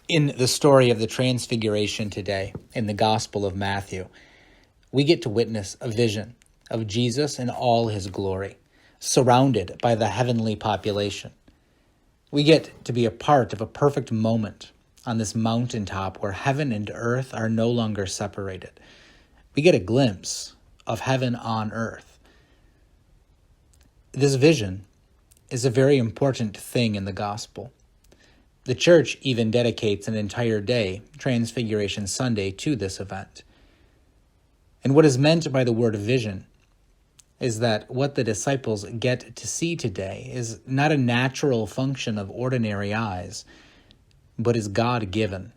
In the story of the Transfiguration today, in the Gospel of Matthew, we get to witness a vision of Jesus in all his glory, surrounded by the heavenly population. We get to be a part of a perfect moment on this mountaintop where heaven and earth are no longer separated. We get a glimpse of heaven on earth. This vision is a very important thing in the gospel. The church even dedicates an entire day, Transfiguration Sunday, to this event. And what is meant by the word vision is that what the disciples get to see today is not a natural function of ordinary eyes, but is God-given.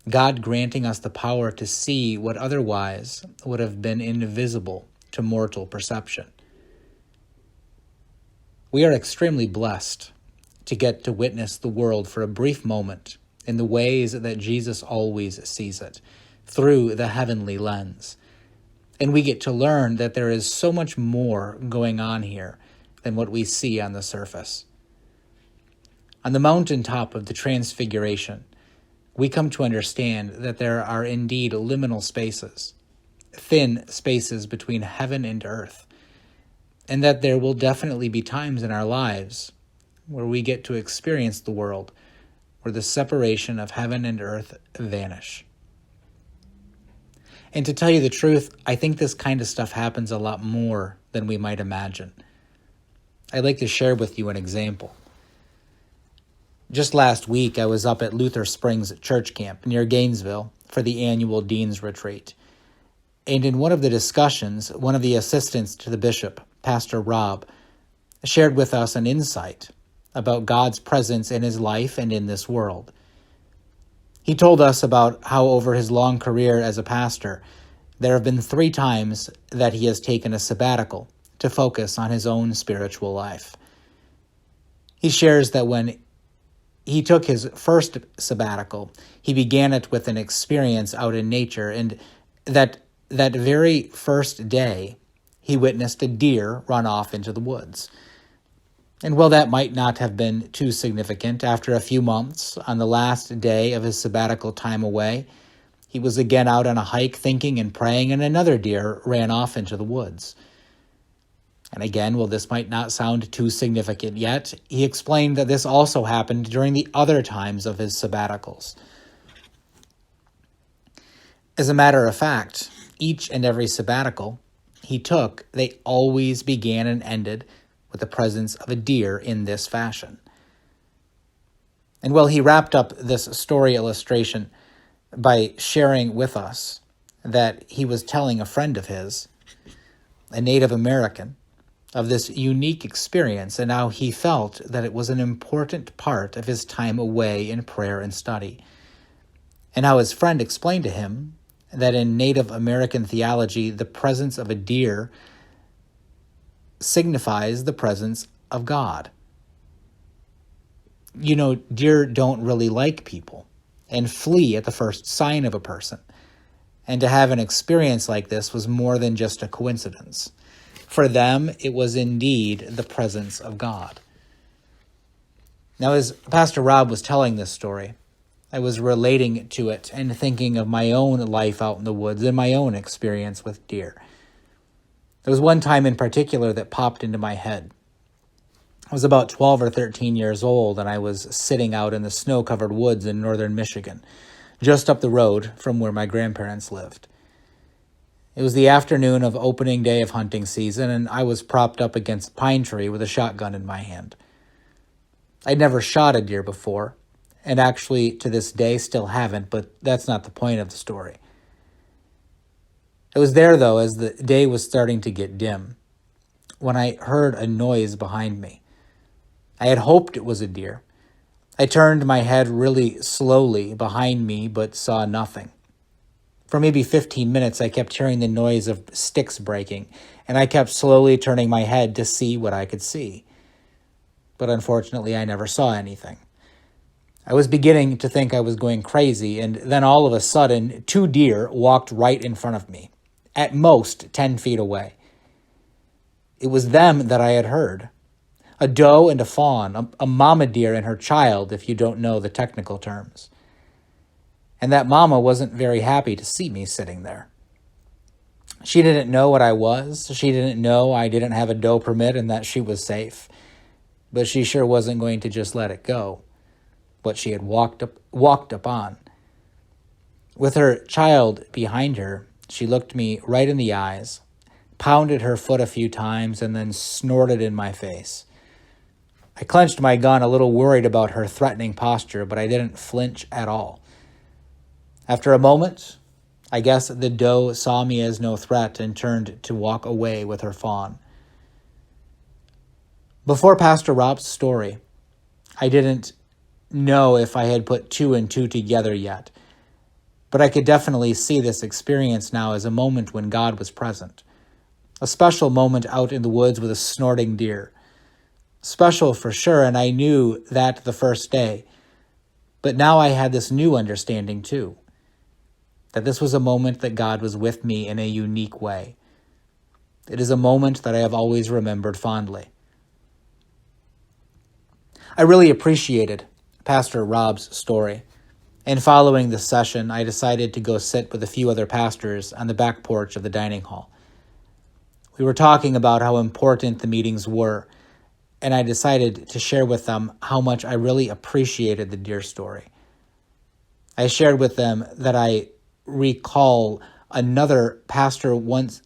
God granting us the power to see what otherwise would have been invisible to mortal perception. We are extremely blessed to get to witness the world for a brief moment in the ways that Jesus always sees it, through the heavenly lens. And we get to learn that there is so much more going on here than what we see on the surface. On the mountaintop of the Transfiguration, we come to understand that there are indeed liminal spaces, thin spaces between heaven and earth, and that there will definitely be times in our lives where we get to experience the world where the separation of heaven and earth vanish. And to tell you the truth, I think this kind of stuff happens a lot more than we might imagine. I'd like to share with you an example. Just last week, I was up at Luther Springs Church Camp near Gainesville for the annual Dean's Retreat. And in one of the discussions, one of the assistants to the bishop, Pastor Rob, shared with us an insight about God's presence in his life and in this world. He told us about how over his long career as a pastor, there have been 3 times that he has taken a sabbatical to focus on his own spiritual life. He shares that when he took his first sabbatical, he began it with an experience out in nature, and that very first day, he witnessed a deer run off into the woods. And while that might not have been too significant, after a few months, on the last day of his sabbatical time away, he was again out on a hike thinking and praying, and another deer ran off into the woods. And again, while this might not sound too significant yet, he explained that this also happened during the other times of his sabbaticals. As a matter of fact, each and every sabbatical he took, they always began and ended with the presence of a deer in this fashion. And while he wrapped up this story illustration by sharing with us that he was telling a friend of his, a Native American, of this unique experience and how he felt that it was an important part of his time away in prayer and study, and how his friend explained to him that in Native American theology, the presence of a deer signifies the presence of God. You know, deer don't really like people and flee at the first sign of a person. And to have an experience like this was more than just a coincidence. For them, it was indeed the presence of God. Now, as Pastor Rob was telling this story, I was relating to it and thinking of my own life out in the woods and my own experience with deer. There was one time in particular that popped into my head. I was about 12 or 13 years old, and I was sitting out in the snow-covered woods in northern Michigan, just up the road from where my grandparents lived. It was the afternoon of opening day of hunting season, and I was propped up against a pine tree with a shotgun in my hand. I'd never shot a deer before, and actually to this day still haven't, but that's not the point of the story. I was there, though, as the day was starting to get dim, when I heard a noise behind me. I had hoped it was a deer. I turned my head really slowly behind me, but saw nothing. For maybe 15 minutes, I kept hearing the noise of sticks breaking, and I kept slowly turning my head to see what I could see. But unfortunately, I never saw anything. I was beginning to think I was going crazy, and then all of a sudden, 2 deer walked right in front of me, at most 10 feet away. It was them that I had heard. A doe and a fawn, a mama deer and her child, if you don't know the technical terms. And that mama wasn't very happy to see me sitting there. She didn't know what I was. She didn't know I didn't have a doe permit and that she was safe. But she sure wasn't going to just let it go, what she had walked up on. With her child behind her, she looked me right in the eyes, pounded her foot a few times, and then snorted in my face. I clenched my gun, a little worried about her threatening posture, but I didn't flinch at all. After a moment, I guess the doe saw me as no threat and turned to walk away with her fawn. Before Pastor Rob's story, I didn't know if I had put two and two together yet, but I could definitely see this experience now as a moment when God was present. A special moment out in the woods with a snorting deer. Special for sure, and I knew that the first day. But now I had this new understanding too, that this was a moment that God was with me in a unique way. It is a moment that I have always remembered fondly. I really appreciated Pastor Rob's story, and following the session, I decided to go sit with a few other pastors on the back porch of the dining hall. We were talking about how important the meetings were, and I decided to share with them how much I really appreciated the deer story. I shared with them that I recall another pastor once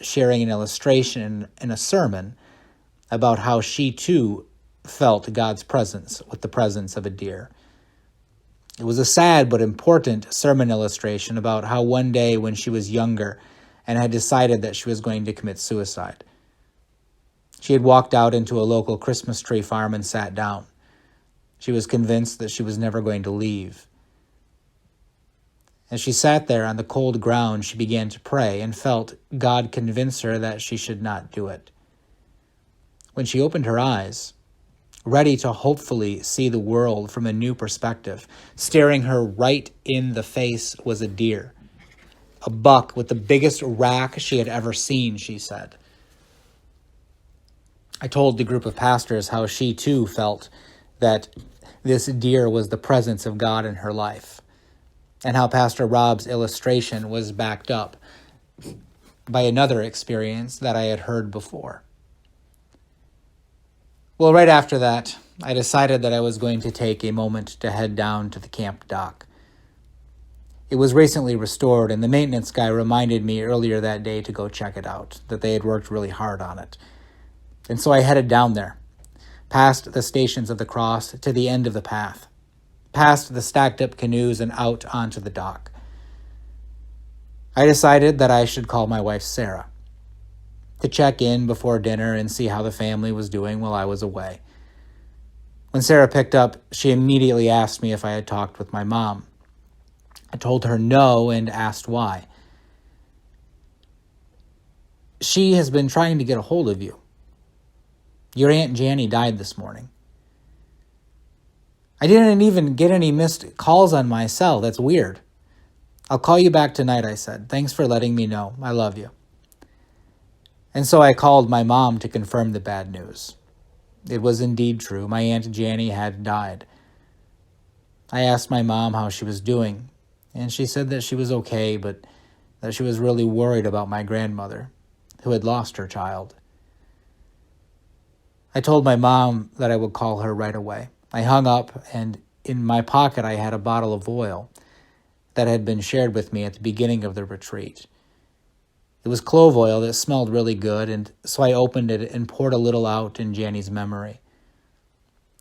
sharing an illustration in a sermon about how she too felt God's presence with the presence of a deer. It was a sad but important sermon illustration about how one day when she was younger and had decided that she was going to commit suicide, she had walked out into a local Christmas tree farm and sat down. She was convinced that she was never going to leave. As she sat there on the cold ground, she began to pray and felt God convince her that she should not do it. When she opened her eyes, ready to hopefully see the world from a new perspective, staring her right in the face was a deer. A buck with the biggest rack she had ever seen, she said. I told the group of pastors how she too felt that this deer was the presence of God in her life, and how Pastor Rob's illustration was backed up by another experience that I had heard before. Well, right after that, I decided that I was going to take a moment to head down to the camp dock. It was recently restored, and the maintenance guy reminded me earlier that day to go check it out, that they had worked really hard on it. And so I headed down there, past the Stations of the Cross to the end of the path, past the stacked-up canoes and out onto the dock. I decided that I should call my wife, Sarah, to check in before dinner and see how the family was doing while I was away. When Sarah picked up, she immediately asked me if I had talked with my mom. I told her no and asked why. She has been trying to get a hold of you. Your Aunt Janny died this morning. I didn't even get any missed calls on my cell. That's weird. I'll call you back tonight, I said. Thanks for letting me know. I love you. And so I called my mom to confirm the bad news. It was indeed true. My Aunt Janny had died. I asked my mom how she was doing, and she said that she was okay, but that she was really worried about my grandmother, who had lost her child. I told my mom that I would call her right away. I hung up, and in my pocket I had a bottle of oil that had been shared with me at the beginning of the retreat. It was clove oil that smelled really good, and so I opened it and poured a little out in Janny's memory.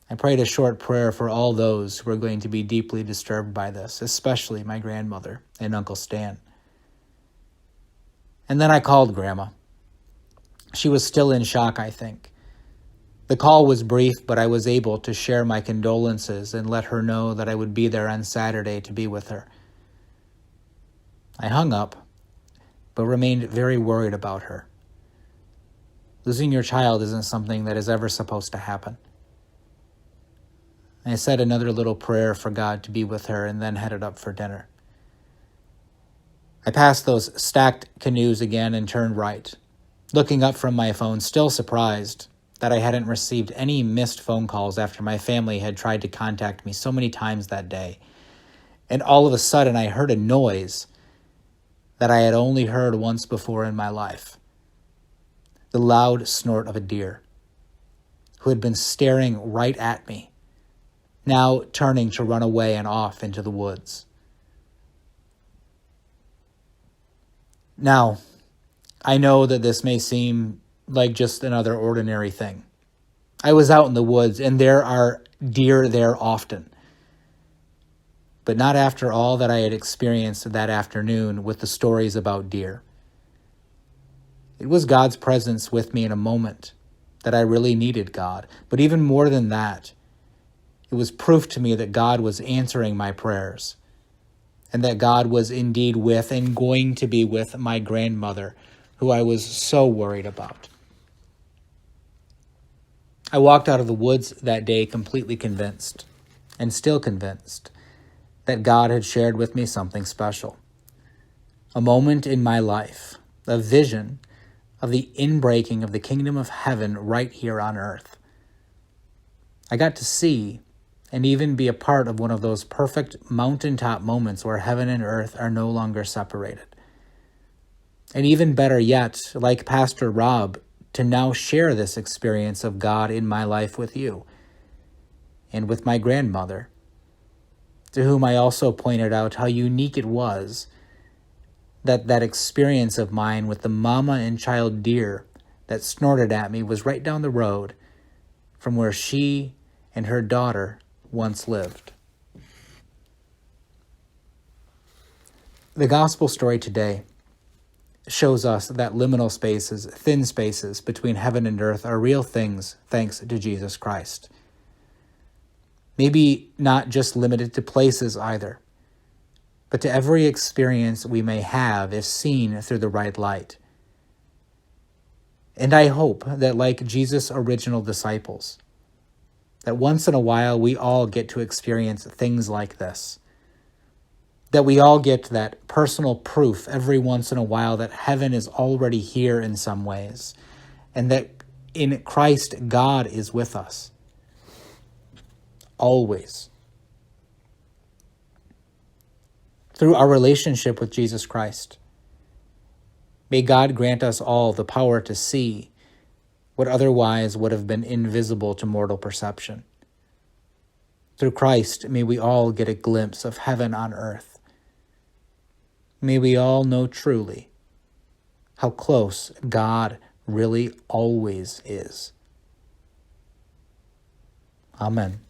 I prayed a short prayer for all those who were going to be deeply disturbed by this, especially my grandmother and Uncle Stan. And then I called Grandma. She was still in shock, I think. The call was brief, but I was able to share my condolences and let her know that I would be there on Saturday to be with her. I hung up, but remained very worried about her. Losing your child isn't something that is ever supposed to happen. I said another little prayer for God to be with her and then headed up for dinner. I passed those stacked canoes again and turned right, looking up from my phone, still surprised that I hadn't received any missed phone calls after my family had tried to contact me so many times that day. And all of a sudden, I heard a noise that I had only heard once before in my life. The loud snort of a deer who had been staring right at me, now turning to run away and off into the woods. Now, I know that this may seem like just another ordinary thing. I was out in the woods, and there are deer there often. But not after all that I had experienced that afternoon with the stories about deer. It was God's presence with me in a moment that I really needed God. But even more than that, it was proof to me that God was answering my prayers, and that God was indeed with and going to be with my grandmother, who I was so worried about. I walked out of the woods that day completely convinced, and still convinced, that God had shared with me something special. A moment in my life, a vision of the inbreaking of the kingdom of heaven right here on earth. I got to see and even be a part of one of those perfect mountaintop moments where heaven and earth are no longer separated. And even better yet, like Pastor Rob, to now share this experience of God in my life with you and with my grandmother, to whom I also pointed out how unique it was that experience of mine with the mama and child deer that snorted at me was right down the road from where she and her daughter once lived. The gospel story today shows us that liminal spaces, thin spaces between heaven and earth are real things thanks to Jesus Christ. Maybe not just limited to places either, but to every experience we may have if seen through the right light. And I hope that, like Jesus' original disciples, that once in a while we all get to experience things like this. That we all get that personal proof every once in a while that heaven is already here in some ways, and that in Christ God is with us. Always. Through our relationship with Jesus Christ, may God grant us all the power to see what otherwise would have been invisible to mortal perception. Through Christ, may we all get a glimpse of heaven on earth. May we all know truly how close God really always is. Amen.